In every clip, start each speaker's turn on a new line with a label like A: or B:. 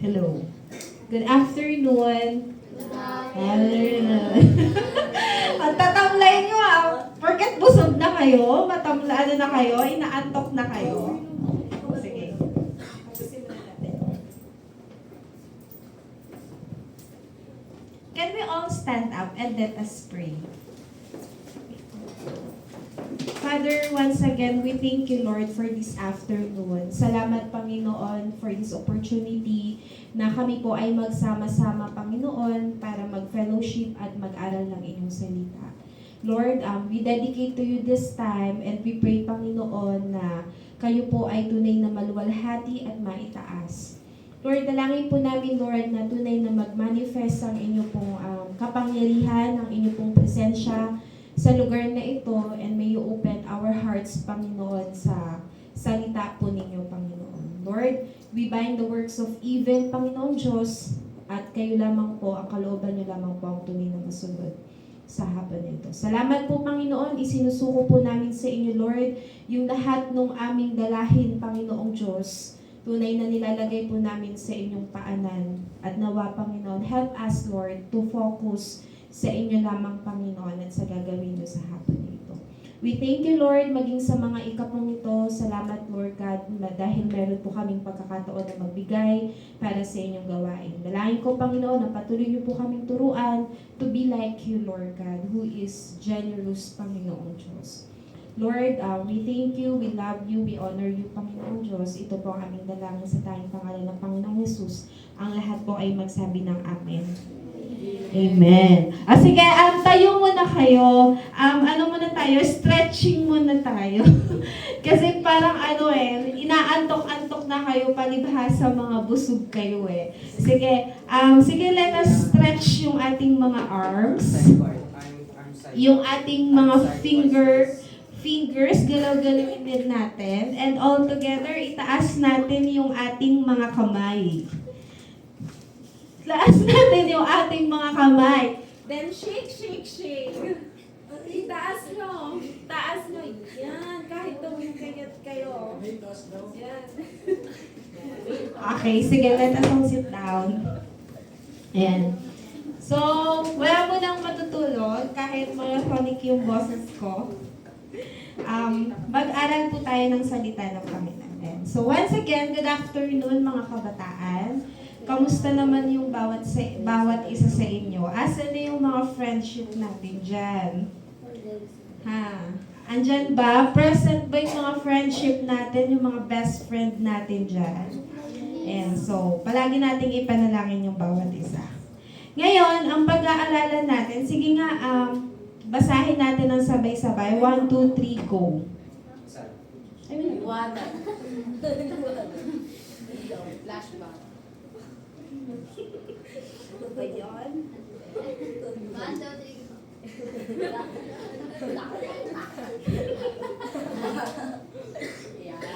A: Hello. Good afternoon.
B: Good
A: Afternoon. Ang tatamlay nyo Porket busog na kayo, ano na kayo, inaantok na kayo. Sige. Simulan natin. Can we all stand up and let us pray? Father, once again, we thank you, Lord, for this afternoon. Salamat, Panginoon, for this opportunity na kami po ay magsama-sama, Panginoon, para mag-fellowship at mag-aral ng inyong salita. Lord, we dedicate to you this time and we pray, Panginoon, na kayo po ay tunay na maluwalhati at maitaas. Lord, dalangin po namin, Lord, na tunay na mag-manifest ang inyong pong kapangyarihan, ang inyong pong presensya sa lugar na ito, and may you open our hearts, Panginoon, sa salita po ninyo, Panginoon. Lord, we bind the works of evil, Panginoon Diyos, at kayo lamang po, ang kalooban niyo lamang po ang tunay na masunod sa hapon nito. Salamat po, Panginoon, isinusuko po namin sa inyo, Lord, yung lahat ng aming dalahin, Panginoong Diyos, tunay na nilalagay po namin sa inyong paanan. At nawa, Panginoon, help us, Lord, to focus sa inyo lamang, Panginoon, at sa gagawin nyo sa hapon nito. We thank you, Lord, maging sa mga ikapong ito. Salamat, Lord God, dahil meron po kaming pagkakataon na magbigay para sa inyong gawain. Dalangin ko, Panginoon, na patuloy niyo po kaming turuan to be like you, Lord God, who is generous, Panginoong Diyos. Lord, we thank you, we love you, we honor you, Panginoong Diyos. Ito po ang aming dalangin sa tayong pangalan ng Panginoong Jesus. Ang lahat po ay magsabi ng Amen. Amen. Sige, tayo muna kayo. Ano muna tayo? Stretching muna tayo. Kasi parang inaantok-antok na kayo palibhasa mga busog kayo Sige, let us stretch yung ating mga arms. Yung ating mga fingers, galaw-galawin din natin. And all together, itaas natin yung ating mga kamay. Taas natin yung ating mga kamay. Then shake, shake, shake. Itaas nyo. Taas nyo. Yan. Kahit tumingkayat kayo. Yan. Okay, sige. Let us all sit down. Ayan. So, wala mo nang matutulog kahit monophonic yung boses ko. Mag-aral po tayo ng salita ng Panginoon. So, once again, good afternoon mga kabataan. Kamusta naman yung bawat isa sa inyo? Asan na yung mga friendship natin dyan? Andyan ba? Present ba yung mga friendship natin, yung mga best friend natin dyan? And so, palagi nating ipanalangin yung bawat isa. Ngayon, ang pag-aalala natin, sige nga, basahin natin ng sabay-sabay. 1, 2, 3, go.
B: Water. Flashback.
A: Ano ba yun?
B: 1, 2, 3.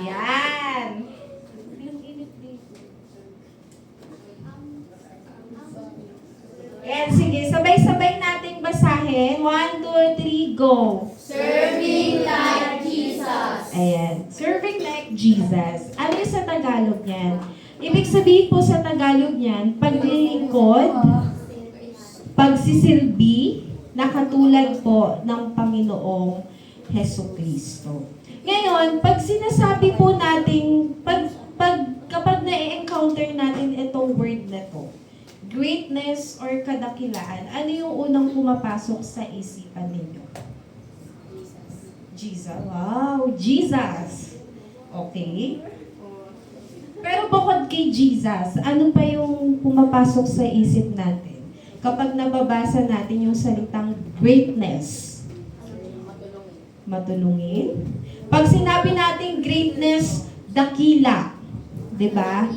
A: Yan. Yung init dito. Yan, sige. Sabay-sabay nating basahin. 1, 2, 3, go.
B: Serving like Jesus.
A: Ayan. Serving like Jesus. Ano yung sa Tagalog niyan? Ibig sabihin po sa Tagalog niyan, paglilingkod, pagsisilbi, na katulad po ng Panginoong Hesukristo. Ngayon, pag sinasabi po natin, kapag na-encounter natin itong word na to, greatness or kadakilaan, ano yung unang pumapasok sa isipan ninyo? Jesus. Wow, Jesus. Okay. Pero bukod kay Jesus, ano pa yung pumapasok sa isip natin kapag nababasa natin yung salitang greatness? Matulungin. Pag sinabi natin greatness, dakila. 'Di ba?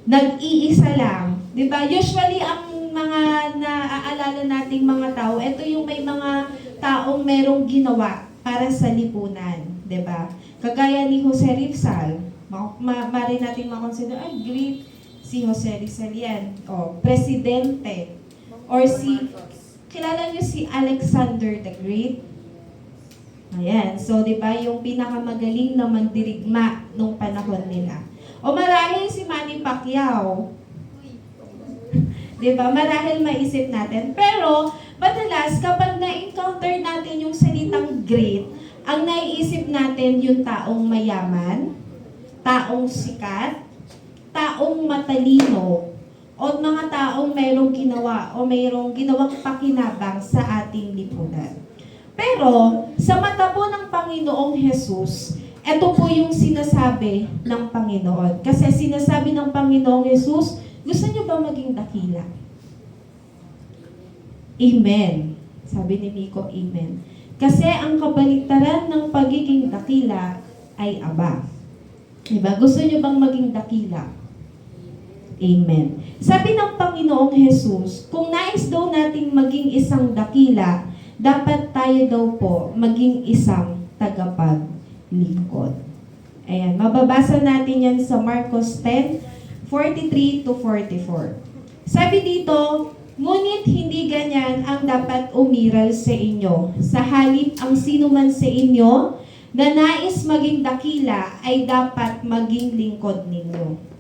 A: Nag-iisa lang. 'Di ba? Usually ang mga naaalala nating mga tao, ito yung may mga taong merong ginawa para sa lipunan, 'di ba? Kagaya ni Jose Rizal. Mari natin makonsider, great si Jose Rizal yan. Presidente. Or kilala niyo si Alexander the Great? Ayan. So, di ba, yung pinakamagaling na mandirigma nung panahon nila. O marahil si Manny Pacquiao. Diba? Marahil maisip natin. Pero, madalas, kapag na-encounter natin yung salitang great, ang naiisip natin yung taong mayaman, taong sikat, taong matalino, o mga taong mayroong ginawa o mayroong ginawang pakinabang sa ating lipunan. Pero, sa mata po ng Panginoong Jesus, ito po yung sinasabi ng Panginoon. Kasi sinasabi ng Panginoong Jesus, gusto niyo ba maging dakila? Amen. Sabi ni Miko, amen. Kasi ang kabaliktaran ng pagiging dakila ay aba. Diba? Gusto niyo bang maging dakila? Amen. Sabi ng Panginoong Jesus, kung nais daw nating maging isang dakila, dapat tayo daw po maging isang tagapaglingkod. Ayan, mababasa natin yan sa Marcos 10:43 to 44. Sabi dito, ngunit hindi ganyan ang dapat umiral sa inyo. Sa halip ang sino man sa inyo na nais maging dakila ay dapat maging lingkod ninyo.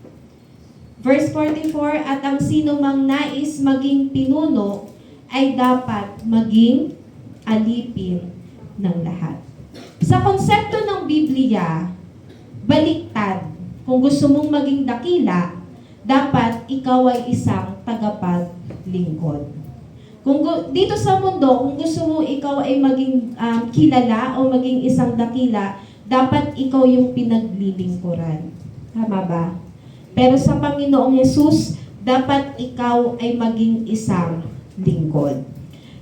A: Verse 44, at ang sino mang nais maging pinuno ay dapat maging alipin ng lahat. Sa konsepto ng Biblia, baliktad. Kung gusto mong maging dakila, dapat ikaw ay isang tagapaglingkod. Dito sa mundo, kung gusto mo ikaw ay maging kilala o maging isang dakila, dapat ikaw yung pinaglilingkuran. Tama ba? Pero sa Panginoong Yesus, dapat ikaw ay maging isang lingkod.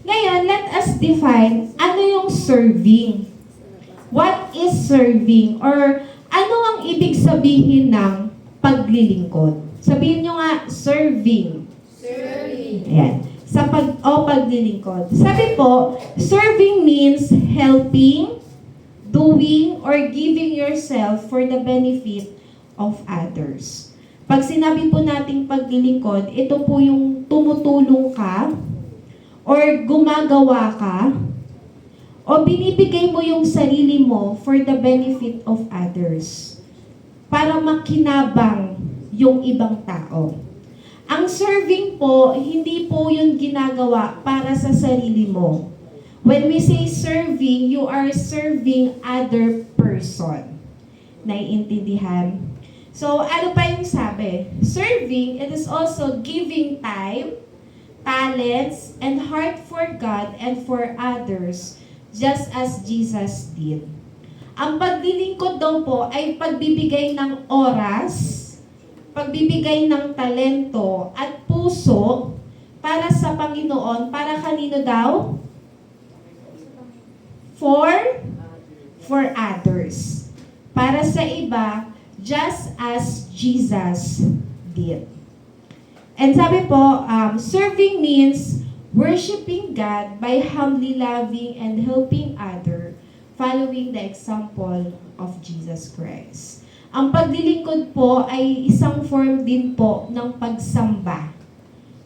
A: Ngayon, let us define ano yung serving. What is serving? Or ano ang ibig sabihin ng paglilingkod? Sabihin nyo nga, serving.
B: Serving.
A: Ayan. Paglilingkod. Sabi po, serving means helping, doing, or giving yourself for the benefit of others. Pag sinabi po nating paglilingkod, ito po yung tumutulong ka, or gumagawa ka, o binibigay mo yung sarili mo for the benefit of others. Para makinabang yung ibang tao. Ang serving po, hindi po yung ginagawa para sa sarili mo. When we say serving, you are serving other person. Naiintindihan? So, ano pa yung sabi? Serving, it is also giving time, talents, and heart for God and for others, just as Jesus did. Ang paglilingkod daw po ay pagbibigay ng oras, pagbibigay ng talento at puso para sa Panginoon. Para kanino daw? For others. Para sa iba, just as Jesus did. And sabi po, serving means worshiping God by humbly loving and helping others, following the example of Jesus Christ. Ang paglilingkod po ay isang form din po ng pagsamba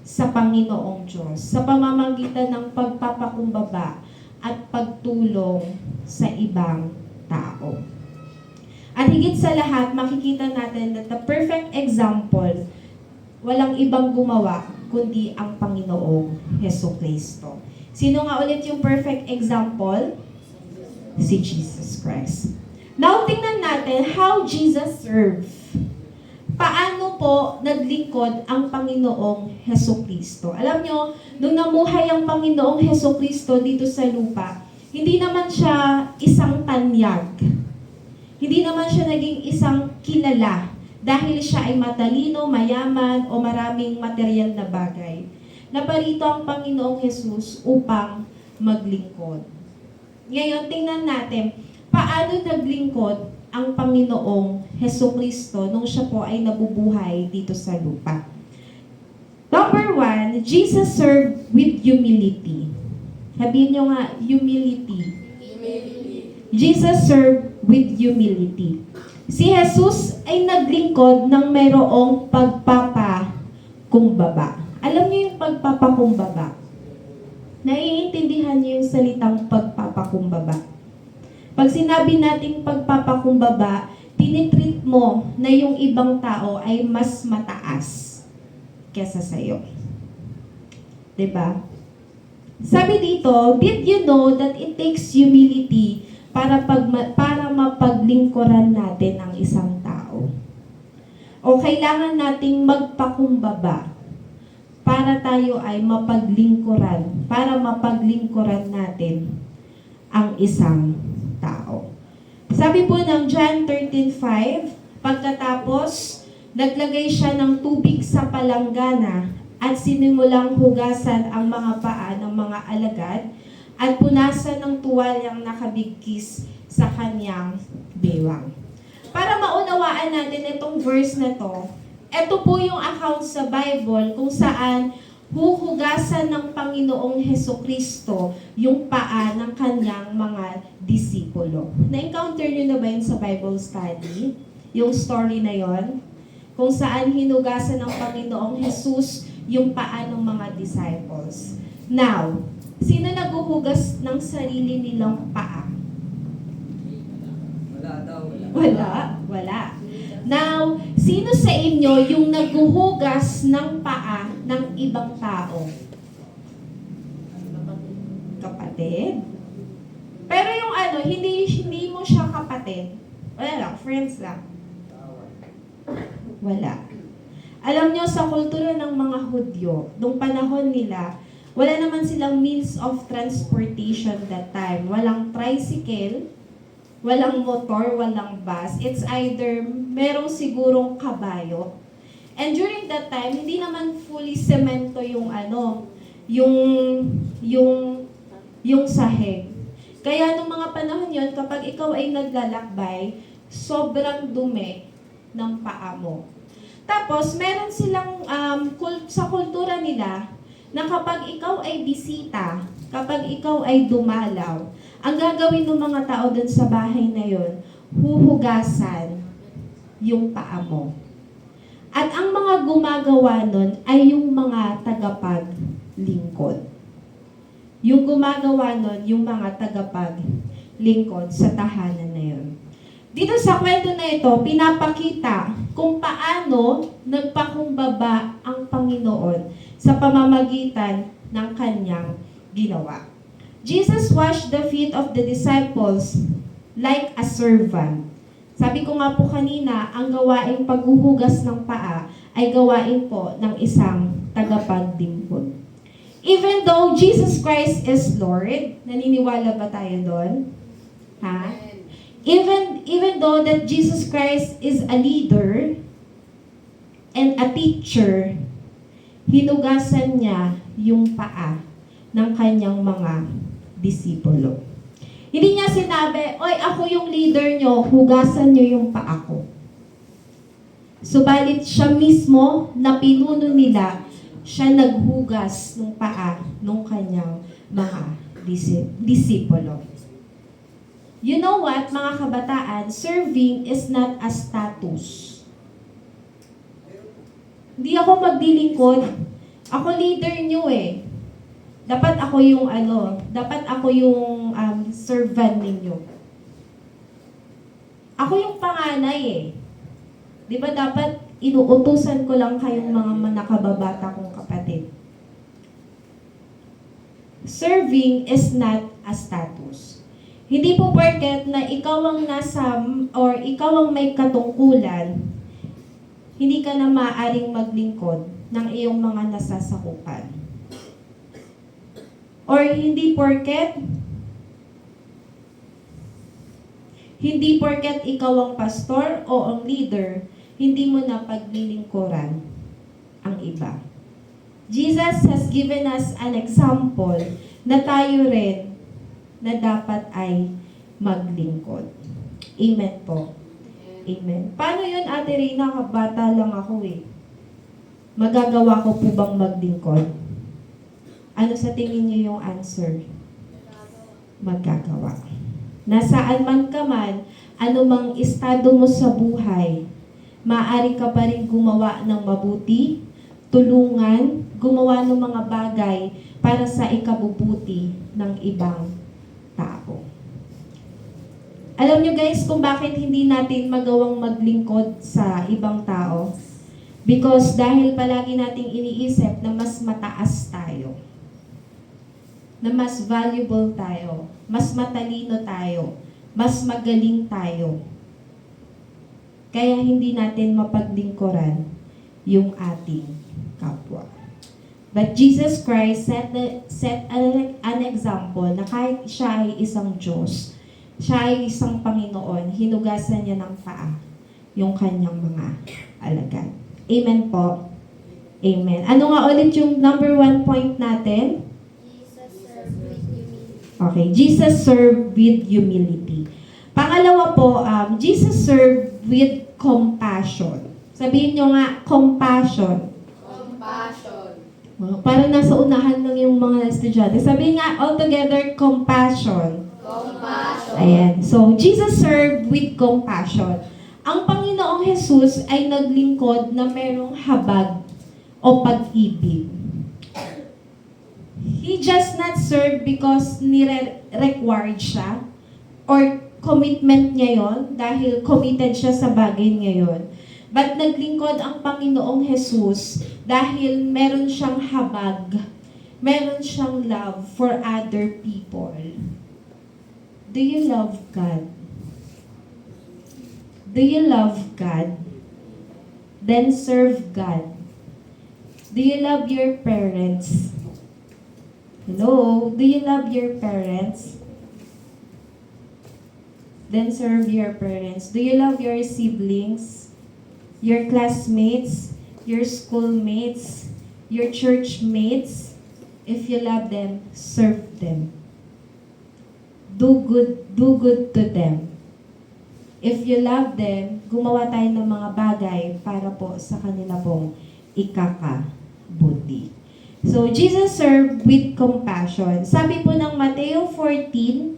A: sa Panginoong Diyos sa pamamagitan ng pagpapakumbaba at pagtulong sa ibang tao. At higit sa lahat, makikita natin that the perfect example, walang ibang gumawa kundi ang Panginoong Hesukristo. Sino nga ulit yung perfect example? Si Jesus Christ. Now, tingnan natin how Jesus served. Paano po naglingkod ang Panginoong Hesukristo? Alam nyo, nung namuhay ang Panginoong Hesukristo dito sa lupa, hindi naman siya isang tanyag. Hindi naman siya naging isang kilala dahil siya ay matalino, mayaman, o maraming material na bagay. Naparito ang Panginoong Jesus upang maglingkod. Ngayon, tingnan natin, paano naglingkod ang Panginoong Hesukristo nung siya po ay nabubuhay dito sa lupa? Number 1, Jesus served with humility. Sabihin nyo nga, humility. Jesus served with humility. Si Jesus ay naglingkod ng mayroong pagpapakumbaba. Alam niyo yung pagpapakumbaba? Naiintindihan niyo yung salitang pagpapakumbaba? Pag sinabi nating pagpapakumbaba, tinitreat mo na yung ibang tao ay mas mataas kesa sa'yo. 'Di ba? Sabi dito, did you know that it takes humility para mapaglingkuran natin ang isang tao? O kailangan nating magpakumbaba para tayo ay mapaglingkuran, para mapaglingkuran natin ang isang tao. Sabi po ng John 13:5, pagkatapos, naglagay siya ng tubig sa palanggana at sinimulang hugasan ang mga paa ng mga alagad at punasan ng tuwalyang nakabigkis sa kanyang bewang. Para maunawaan natin itong verse na to, ito po yung account sa Bible kung saan huhugasan ng Panginoong Hesukristo yung paa ng kanyang mga disipulo. Na-encounter nyo na ba yun sa Bible study? Yung story na yon? Kung saan hinugasan ng Panginoong Jesus yung paa ng mga disciples. Now, sino naghuhugas ng sarili nilang paa?
C: Wala daw.
A: Wala. Now, sino sa inyo yung naghuhugas ng paa ng ibang tao? Kapatid? Pero yung hindi mo siya kapatid. Wala lang, friends lang. Wala. Alam nyo, sa kultura ng mga Hudyo, nung panahon nila, wala naman silang means of transportation that time. Walang tricycle, walang motor, walang bus. It's either merong sigurong kabayo. And during that time, hindi naman fully semento yung yung sahig. Kaya nung mga panahon yon, kapag ikaw ay naglalakbay, sobrang dumi ng paa mo. Tapos, meron silang, sa kultura nila, na kapag ikaw ay bisita, kapag ikaw ay dumalaw, ang gagawin ng mga tao dun sa bahay na yon, huhugasan yung paa mo. At ang mga gumagawa nun ay yung mga tagapaglingkod. Yung gumagawa nun, yung mga tagapaglingkod sa tahanan na yon. Dito sa kwento na ito, pinapakita kung paano nagpakumbaba ang Panginoon sa pamamagitan ng kanyang ginawa. Jesus washed the feet of the disciples like a servant. Sabi ko nga po kanina, ang gawaing paghuhugas ng paa ay gawain po ng isang tagapaglingkod. Even though Jesus Christ is Lord, naniniwala ba tayo doon? Ha? Even though that Jesus Christ is a leader and a teacher, hinugasan niya yung paa ng kanyang mga disipulo. Hindi niya sinabi, oy, ako yung leader nyo, hugasan nyo yung paa ko. Subalit siya mismo na pinuno nila, siya naghugas ng paa ng kanyang mga disipulo. You know what, mga kabataan, serving is not a status. Hindi ako maglilingkod. Ako leader nyo eh. Dapat ako yung servant ninyo. Ako yung panganay eh. Di ba dapat inuutusan ko lang kayong mga nakababata kong kapatid. Serving is not a status. Hindi po porket na ikaw ang ikaw ang may katungkulan, hindi ka na maaaring maglingkod ng iyong mga nasasakupan. Or hindi porket ikaw ang pastor o ang leader, hindi mo na paglilingkuran ang iba. Jesus has given us an example na tayo rin na dapat ay maglingkod. Amen po. Amen. Paano yun, Ate Reyna? Kabata lang ako eh. Magagawa ko po bang maglingkod? Ano sa tingin niyo yung answer? Magagawa. Nasaan man ka man, anumang estado mo sa buhay, maaari ka pa rin gumawa ng mabuti, tulungan, gumawa ng mga bagay para sa ikabubuti ng ibang tao. Alam nyo guys kung bakit hindi natin magawang maglingkod sa ibang tao? Because dahil palagi nating iniisip na mas mataas tayo, na mas valuable tayo, mas matalino tayo, mas magaling tayo. Kaya hindi natin mapaglingkuran yung ating kapwa. But Jesus Christ set an example na kahit siya ay isang Diyos, siya ay isang Panginoon, hinugasan niya ng paa yung kanyang mga alagad. Amen po. Amen. Ano nga ulit yung number 1 point natin?
B: Jesus served with humility.
A: Okay, Jesus served with humility. Pangalawa po, Jesus served with compassion. Sabihin nyo nga, compassion.
B: Compassion.
A: Parang nasa unahan lang yung mga estudyante. Sabihin nga, all together, compassion.
B: Compassion.
A: Ayan. So, Jesus served with compassion. Ang Panginoong Jesus ay naglingkod na merong habag o pag-ibig. He just not served because nire-required siya or commitment niya yon dahil committed siya sa bagay ngayon. But naglingkod ang Panginoong Jesus dahil meron siyang habag, meron siyang love for other people. Do you love God? Do you love God? Then serve God. Do you love your parents? Hello? Do you love your parents? Then serve your parents. Do you love your siblings? Your classmates? Your schoolmates? Your church mates? If you love them, serve them. Do good to them. If you love them, gumawa tayo ng mga bagay para po sa kanila pong ikakabuti. So, Jesus served with compassion. Sabi po ng Mateo 14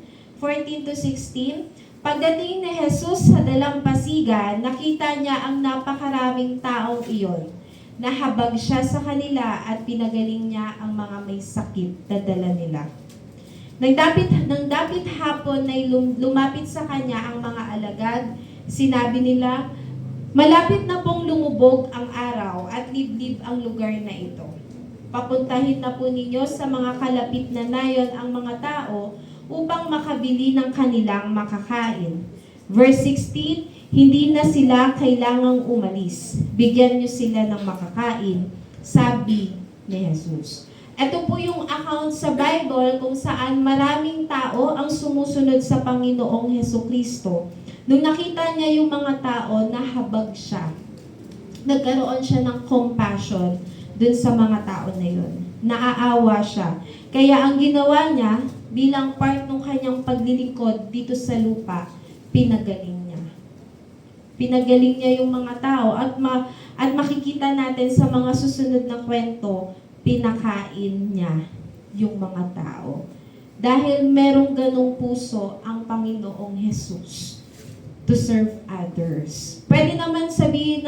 A: to 16, pagdating ni Jesus sa dalampasigan, nakita niya ang napakaraming taong iyon. Nahabag siya sa kanila at pinagaling niya ang mga may sakit na dala nila. Nang dapit hapon ay lumapit sa kanya ang mga alagad, sinabi nila, malapit na pong lumubog ang araw at liblib ang lugar na ito. Papuntahin na po ninyo sa mga kalapit na nayon ang mga tao upang makabili ng kanilang makakain. Verse 16, hindi na sila kailangang umalis. Bigyan niyo sila ng makakain, sabi ni Jesus. Ito po yung account sa Bible kung saan maraming tao ang sumusunod sa Panginoong Hesukristo. Nung nakita niya yung mga tao, nahabag siya. Nagkaroon siya ng compassion dun sa mga tao na yun. Naaawa siya. Kaya ang ginawa niya, bilang part ng kanyang paglilingkod dito sa lupa, pinagaling niya. Pinagaling niya yung mga tao at makikita natin sa mga susunod na kwento, pinakain niya yung mga tao. Dahil merong ganong puso ang Panginoong Jesus to serve others. Pwede naman sabi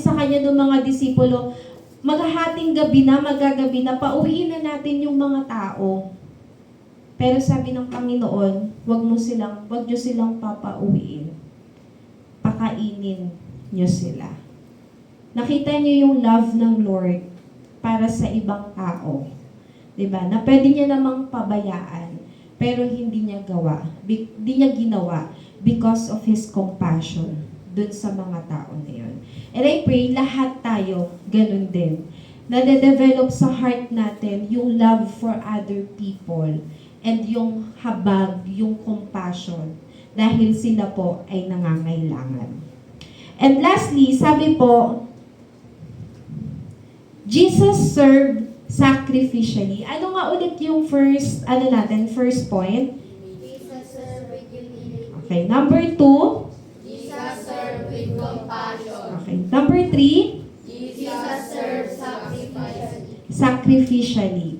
A: sa kanya ng mga disipulo, maghahating gabi na, magagabi na, pauwiin na natin yung mga tao. Pero sabi ng Panginoon, wag niyo silang papauwiin. Pakainin niyo sila. Nakita niyo yung love ng Lord para sa ibang tao. 'Di ba? Na pwede niya namang pabayaan, pero hindi niya ginawa because of His compassion dun sa mga tao na yun. And I pray, lahat tayo ganun din. Nade-develop sa heart natin yung love for other people and yung habag, yung compassion dahil sila po ay nangangailangan. And lastly, sabi po, Jesus served sacrificially. Ano nga ulit yung first point?
B: Jesus served with humility.
A: Okay, number 2.
B: Jesus served with compassion.
A: Okay, number 3.
B: Jesus served
A: Sacrificially.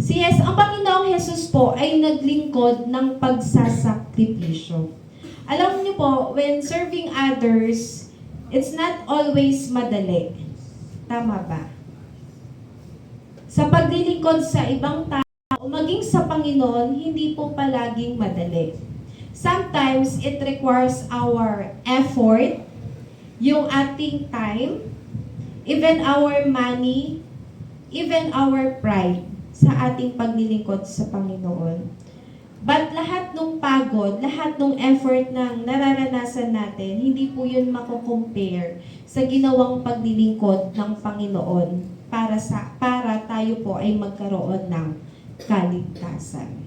A: Yes, ang Panginoong Jesus po ay naglingkod ng pagsasakripisyo. Alam niyo po, when serving others, it's not always madali. Tama ba? Sa paglilingkod sa ibang tao, maging sa Panginoon, hindi po palaging madali. Sometimes, it requires our effort, yung ating time, even our money, even our pride sa ating paglilingkod sa Panginoon. But lahat ng pagod, lahat ng effort na nararanasan natin, hindi po yun mako-compare sa ginawang paglilingkod ng Panginoon para tayo po ay magkaroon ng kaligtasan.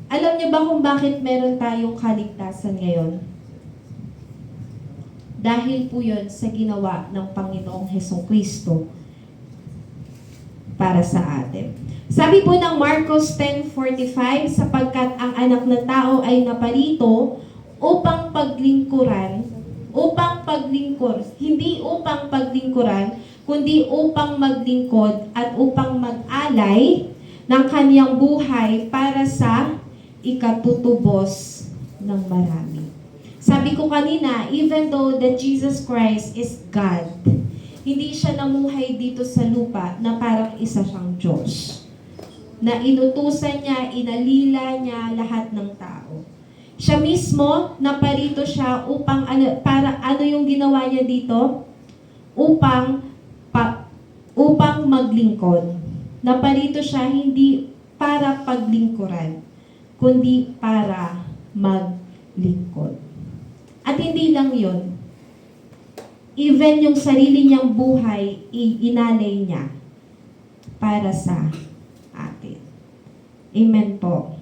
A: Alam niyo ba kung bakit meron tayong kaligtasan ngayon? Dahil po yun sa ginawa ng Panginoong Hesukristo para sa atin. Sabi po ng Marcos 10:45, sapagkat ang anak ng tao ay naparito upang paglingkuran, hindi upang paglingkuran, kundi upang maglingkod at upang mag-alay ng kaniyang buhay para sa ikatutubos ng marami. Sabi ko kanina, even though that Jesus Christ is God, hindi siya namuhay dito sa lupa na parang isa siyang Diyos. Na inutusan niya, inalila niya lahat ng tao. Siya mismo, naparito siya upang, ano yung ginawa niya dito? Upang maglingkod. Naparito siya hindi para paglingkuran, kundi para maglingkod. At hindi lang yun. Even yung sarili niyang buhay, inalay niya para sa atin. Amen po.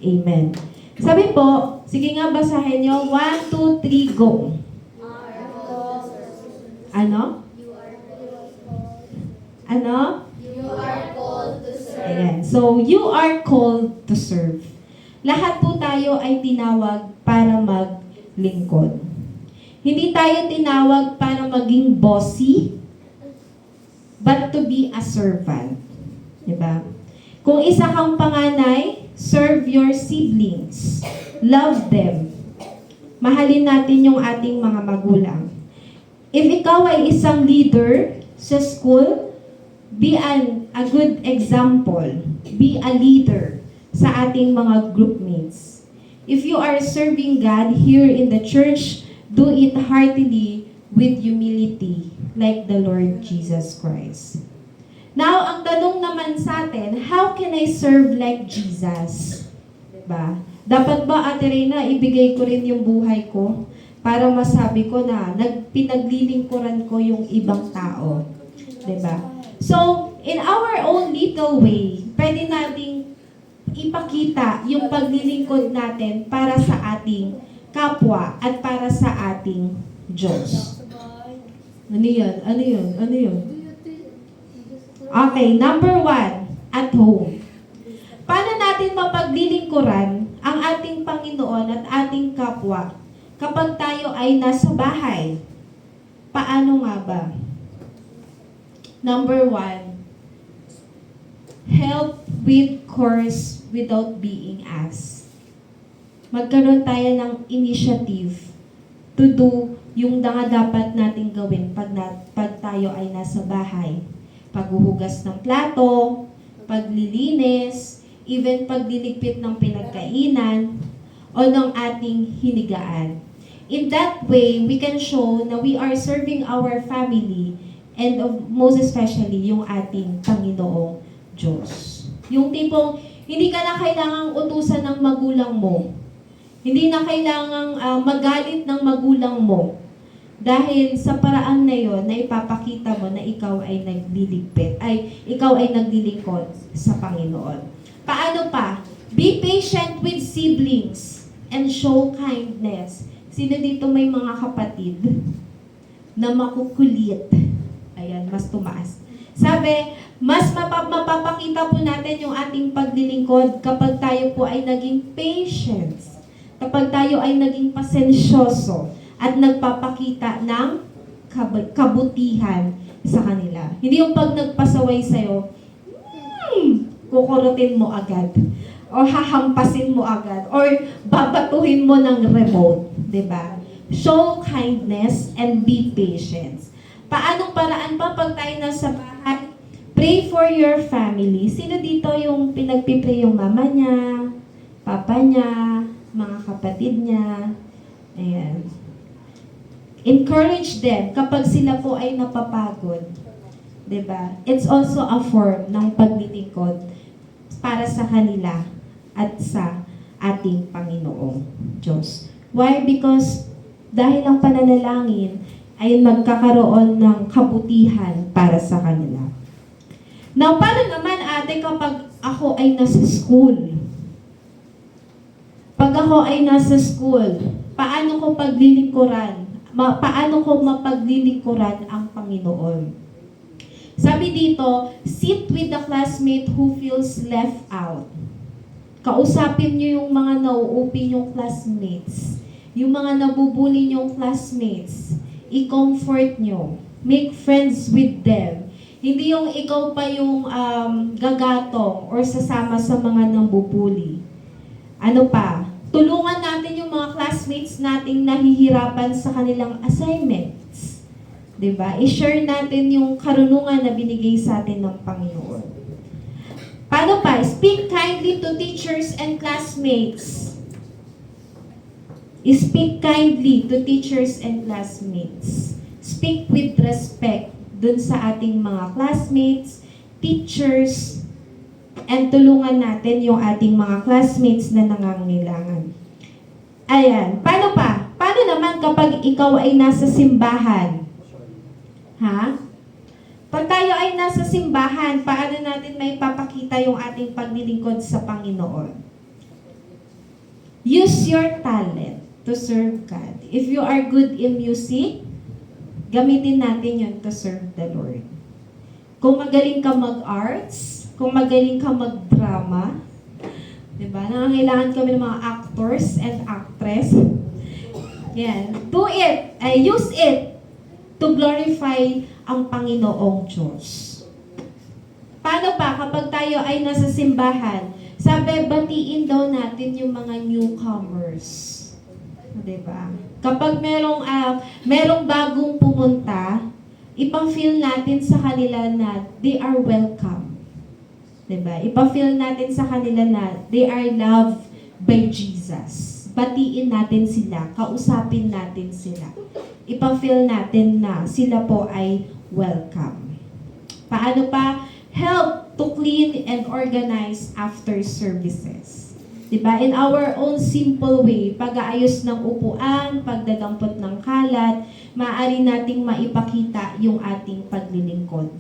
A: Amen. Sabi po, sige nga basahin niyo, 1, 2, 3, go. Ano? Ano?
B: You are called to serve.
A: Ayan. So, you are called to serve. Lahat po tayo ay tinawag para maglingkod. Hindi tayo tinawag para maging bossy, but to be a servant. Diba? Kung isa kang panganay, serve your siblings. Love them. Mahalin natin yung ating mga magulang. If ikaw ay isang leader sa school, be a good example. Be a leader sa ating mga groupmates. If you are serving God here in the church, do it heartily with humility, like the Lord Jesus Christ. Now, ang tanong naman sa atin, how can I serve like Jesus? Diba? Dapat ba, Ate Reyna, ibigay ko rin yung buhay ko para masabi ko na pinaglilingkuran ko yung ibang tao? Diba? So, in our own little way, pwede nating ipakita yung paglilingkod natin para sa ating kapwa at para sa ating Diyos. Ano yan? Ano yun? Ano yun? Okay, number 1, at home. Paano natin mapaglilingkuran ang ating Panginoon at ating kapwa kapag tayo ay nasa bahay? Paano nga ba? Number 1, help with chores without being asked. Magkaroon tayo ng initiative to do yung dapat nating gawin pag tayo ay nasa bahay. Paghuhugas ng plato, paglilinis, even pagliligpit ng pinagkainan, o ng ating hinigaan. In that way, we can show na we are serving our family and most especially yung ating Panginoong Diyos. Yung tipong, hindi ka na kailangang utusan ng magulang mo. Hindi na kailangang magalit ng magulang mo. Dahil sa paraan na yon na ipapakita mo na ikaw ay nagliligpit, ikaw ay naglilingkod sa Panginoon. Paano pa? Be patient with siblings and show kindness. Sino dito may mga kapatid na makukulit? Ayan, mas tumaas. Sabi, mas mapapakita po natin yung ating paglilingkod kapag tayo po ay naging patient. Kapag tayo ay naging pasensyoso at nagpapakita ng kabutihan sa kanila. Hindi yung pag nagpasaway sa'yo, kukurutin mo agad. O hahampasin mo agad. Or babatuhin mo ng remote. Diba? Show kindness and be patient. Paanong paraan pa pag tayo nasa bahay? Pray for your family. Sino dito yung pinagpipray yung mama niya, papa niya, mga kapatid niya. Ayan. Encourage them kapag sila po ay napapagod. 'Di ba? It's also a form ng paglilingkod para sa kanila at sa ating Panginoong Diyos. Why? Because dahil ang pananalangin ay magkakaroon ng kabutihan para sa kanila. Now, paano naman ate kapag ako ay nasa school? Pag ako ay nasa school, paano ko paglilingkuran? Paano ko mapaglilingkuran ang Panginoon? Sabi dito, sit with the classmate who feels left out. Kausapin niyo yung mga nauupi niyong classmates. Yung mga nabubuli niyong classmates. I-comfort niyo. Make friends with them. Hindi yung ikaw pa yung gagatong or sasama sa mga nambubuli. Ano pa? Tulungan natin yung mga classmates nating nahihirapan sa kanilang assignments. 'Di ba? I-share natin yung karunungan na binigay sa atin ng Panginoon. Paano pa? Speak kindly to teachers and classmates. Speak kindly to teachers and classmates. Speak with respect dun sa ating mga classmates, teachers, and tulungan natin yung ating mga classmates na nangangailangan. Ayan. Paano pa? Paano naman kapag ikaw ay nasa simbahan? Ha? Pag tayo ay nasa simbahan, paano natin may papakita yung ating paglilingkod sa Panginoon? Use your talent to serve God. If you are good in music, gamitin natin yun to serve the Lord. Kung magaling ka mag-arts, kung magaling ka mag-drama, diba? Nangangailangan kami ng mga actors and actress. Yan. Do it. Use it to glorify ang Panginoong Diyos. Paano pa kapag tayo ay nasa simbahan? Sabi, batiin daw natin yung mga newcomers. Diba? Kapag merong bagong pumunta, ipa-feel natin sa kanila na they are welcome. Diba? Ipa-feel natin sa kanila na they are loved by Jesus. Batiin natin sila, kausapin natin sila. Ipa-feel natin na sila po ay welcome. Paano pa? Help to clean and organize after services. Diba? In our own simple way, pag-aayos ng upuan, pagdadampot ng kalat, maaari nating maipakita yung ating paglilingkod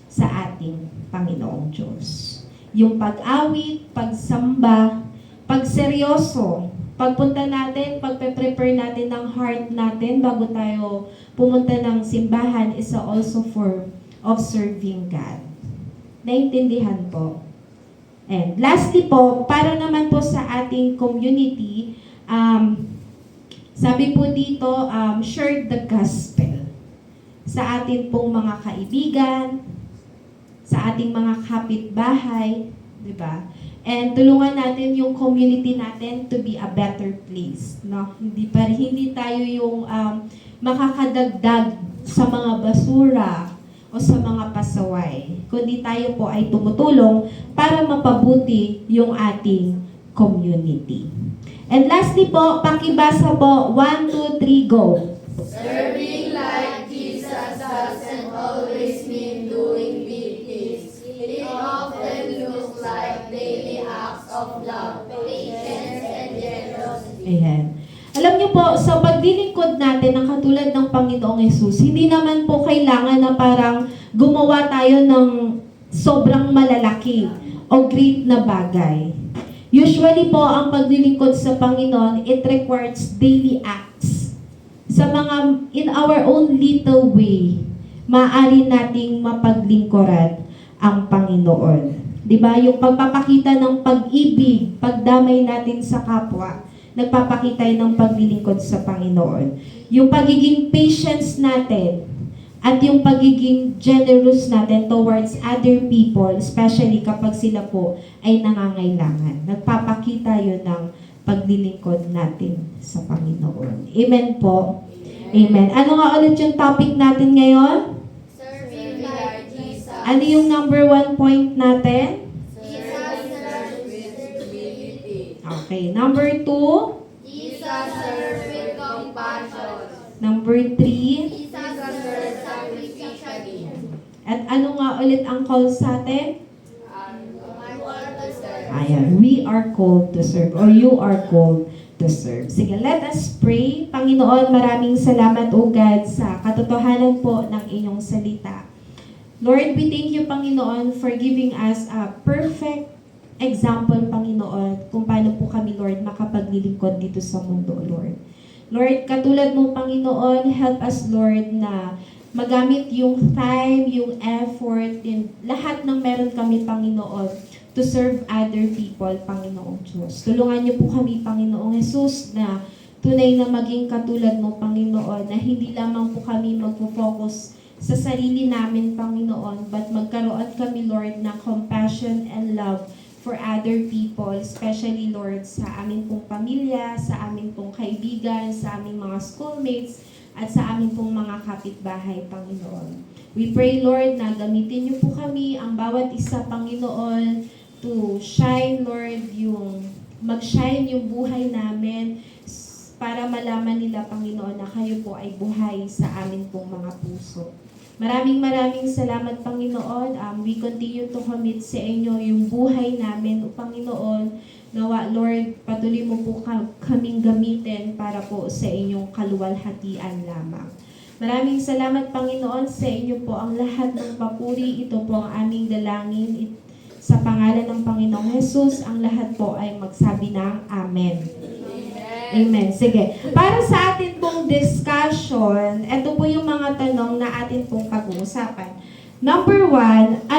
A: sa ating Panginoong Diyos. Yung pag-awit, pagsamba, pagseryoso, pagpunta natin, pagpe-prepare natin ng heart natin bago tayo pumunta ng simbahan is also form of serving God. Naintindihan po? And lastly po, para naman po sa ating community, sabi po dito, share the gospel sa ating pong mga kaibigan, sa ating mga kapitbahay, di ba? And tulungan natin yung community natin to be a better place, no? Hindi tayo yung makakadagdag sa mga basura o sa mga pasaway, kundi tayo po ay tumutulong para mapabuti yung ating community. And lastly po, pakibasa po, 1, 2, 3, go.
B: Serving like Jesus doesn't always mean doing big things. It often looks like daily acts of love, patience, and generosity.
A: Ayan. Alam niyo po, sa paglilingkod natin ng katulad ng Panginoong Hesus, hindi naman po kailangan na parang gumawa tayo ng sobrang malalaki o great na bagay. Usually po, ang paglilingkod sa Panginoon, it requires daily acts. Sa mga, in our own little way, maaari nating mapaglingkuran ang Panginoon. Diba? Yung pagpapakita ng pag-ibig, pagdamay natin sa kapwa, nagpapakita ng paglilingkod sa Panginoon. Yung pagiging patience natin at yung pagiging generous natin towards other people, especially kapag sila po ay nangangailangan. Nagpapakita yun ng paglilingkod natin sa Panginoon. Amen po. Amen. Ano nga ulit yung topic natin ngayon?
B: Serving like Jesus.
A: Ano yung number 1 point natin?
B: Jesus responsibility.
A: Okay. Okay. Number 2.
B: Jesus served with compassion.
A: Number 3.
B: Jesus served sacrificially.
A: At ano nga ulit ang call sa atin?
B: I want to serve.
A: Ayan, we are called to serve or you are called to serve. Sige, let us pray. Panginoon, maraming salamat o God sa katotohanan po ng inyong salita. Lord, we thank you, Panginoon, for giving us a perfect example, Panginoon, kung paano po kami, Lord, makapaglilingkod dito sa mundo, Lord. Lord, katulad mo, Panginoon, help us, Lord, na magamit yung time, yung effort, yung lahat ng meron kami, Panginoon, to serve other people, Panginoong Diyos. Tulungan niyo po kami, Panginoong Jesus, na tunay na maging katulad mo, Panginoon, na hindi lamang po kami magpo-focus sa sarili namin, Panginoon, but magkaroon kami, Lord, ng compassion and love for other people, especially, Lord, sa aming pong pamilya, sa aming pong kaibigan, sa aming mga schoolmates, at sa aming pong mga kapitbahay, Panginoon. We pray, Lord, na gamitin niyo po kami, ang bawat isa, Panginoon, to shine, Lord, mag-shine yung buhay namin para malaman nila, Panginoon, na kayo po ay buhay sa amin pong mga puso. Maraming salamat, Panginoon. We continue to commit sa inyo yung buhay namin, o Panginoon. Nawa, Lord, patuloy mo po kaming gamitin para po sa inyong kaluwalhatian lamang. Maraming salamat, Panginoon, sa inyo po ang lahat ng papuri. Ito po ang aming dalangin. Sa pangalan ng Panginoong Jesus, ang lahat po ay magsabi ng Amen. Amen. Sige. Para sa atin pong discussion, ito po yung mga tanong na atin pong pag-uusapan. Number 1,